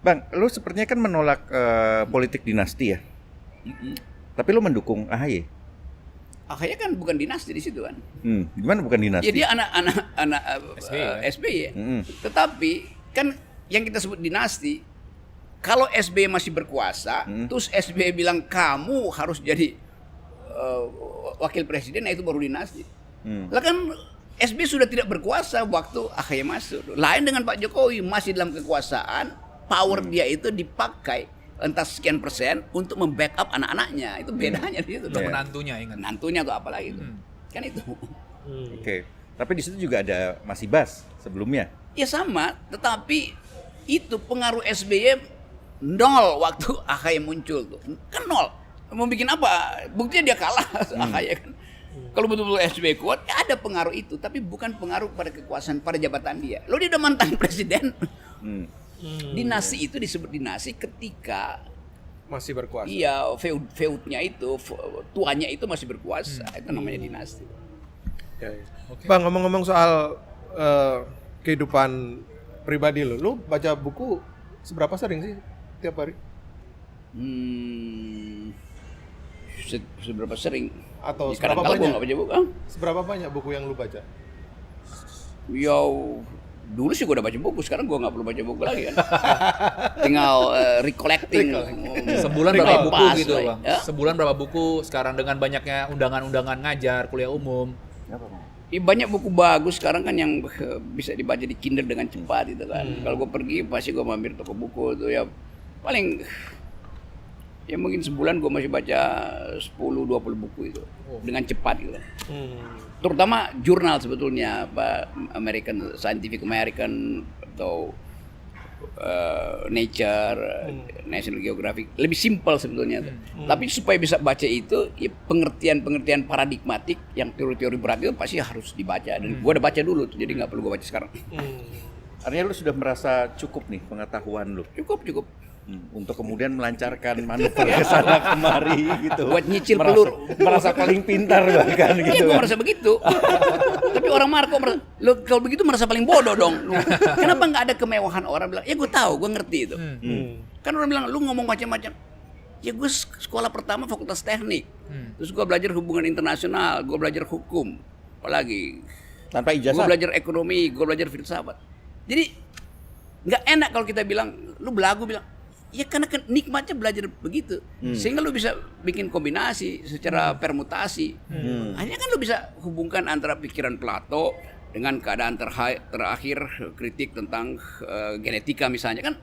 Bang, lu sepertinya kan menolak politik dinasti ya. Tapi lu mendukung AHY. Akhirnya kan bukan dinasti di situ kan. Gimana bukan dinasti? Jadi anak SBY. Tetapi kan yang kita sebut dinasti, kalau SBY masih berkuasa, terus SBY bilang kamu harus jadi wakil presiden, nah itu baru dinasti. Lah kan SBY sudah tidak berkuasa waktu AHY masuk. Lain dengan Pak Jokowi, masih dalam kekuasaan, power dia itu dipakai entah sekian persen untuk membackup anak-anaknya. Itu bedanya di situ. Untuk menantunya, ingat. Menantunya atau apa lagi itu. Kan itu. Oke. Tapi di situ juga ada Mas Ibas sebelumnya. Ya sama, tetapi itu pengaruh SBY nol waktu AHY muncul tuh. Kan nol. Mau bikin apa? Buktinya dia kalah AHY kan. Kalau betul-betul SBY kuat, ya ada pengaruh itu, tapi bukan pengaruh pada kekuasaan, pada jabatan dia. Lo dia udah mantan presiden. Dinasti itu disebut dinasti ketika masih berkuasa. iya feudnya itu, tuannya itu masih berkuasa. Itu namanya dinasti. Ya. Bang, ngomong-ngomong soal kehidupan pribadi lu baca buku seberapa sering sih tiap hari? Seberapa sering? Atau Sekarang seberapa kalau gue banyak? nggak baca buku, Seberapa banyak buku yang lu baca? ya dulu sih gue udah baca buku, sekarang gue nggak perlu baca buku lagi kan. Tinggal recollecting. Sebulan berapa buku Pas gitu, lah, Bang? ya. Sebulan berapa buku sekarang dengan banyaknya undangan-undangan ngajar, kuliah umum. Banyak buku bagus sekarang kan yang bisa dibaca di Kindle dengan cepat gitu kan. Kalau gue pergi pasti gue mampir toko buku tuh ya paling ya mungkin sebulan gue masih baca 10-20 buku itu dengan cepat gitu. Terutama jurnal sebetulnya, American Scientific American atau Nature, National Geographic, lebih simpel sebetulnya. Tapi supaya bisa baca itu, ya pengertian-pengertian paradigmatik yang teori-teori berat itu pasti harus dibaca. Dan gue udah baca dulu, jadi nggak perlu gue baca sekarang. Artinya lu sudah merasa cukup nih pengetahuan lu Cukup. untuk kemudian melancarkan manuver ke sana kemari gitu. Buat nyicil merasa, peluru. merasa paling pintar bahkan Iya, gitu. gue merasa begitu. Tapi orang Marco lo kalau begitu merasa paling bodoh dong. Kenapa nggak ada kemewahan orang bilang? Ya gue tahu, gue ngerti itu. Kan orang bilang lu ngomong macam-macam. Ya gue sekolah pertama fakultas teknik. Terus gue belajar hubungan internasional, gue belajar hukum, apalagi Tanpa gue ijazah. belajar ekonomi, gue belajar filsafat. Jadi nggak enak kalau kita bilang lu belagu bilang. Ya karena nikmatnya belajar begitu, sehingga lu bisa bikin kombinasi secara permutasi. Akhirnya kan lu bisa hubungkan antara pikiran Plato dengan keadaan terakhir kritik tentang genetika misalnya kan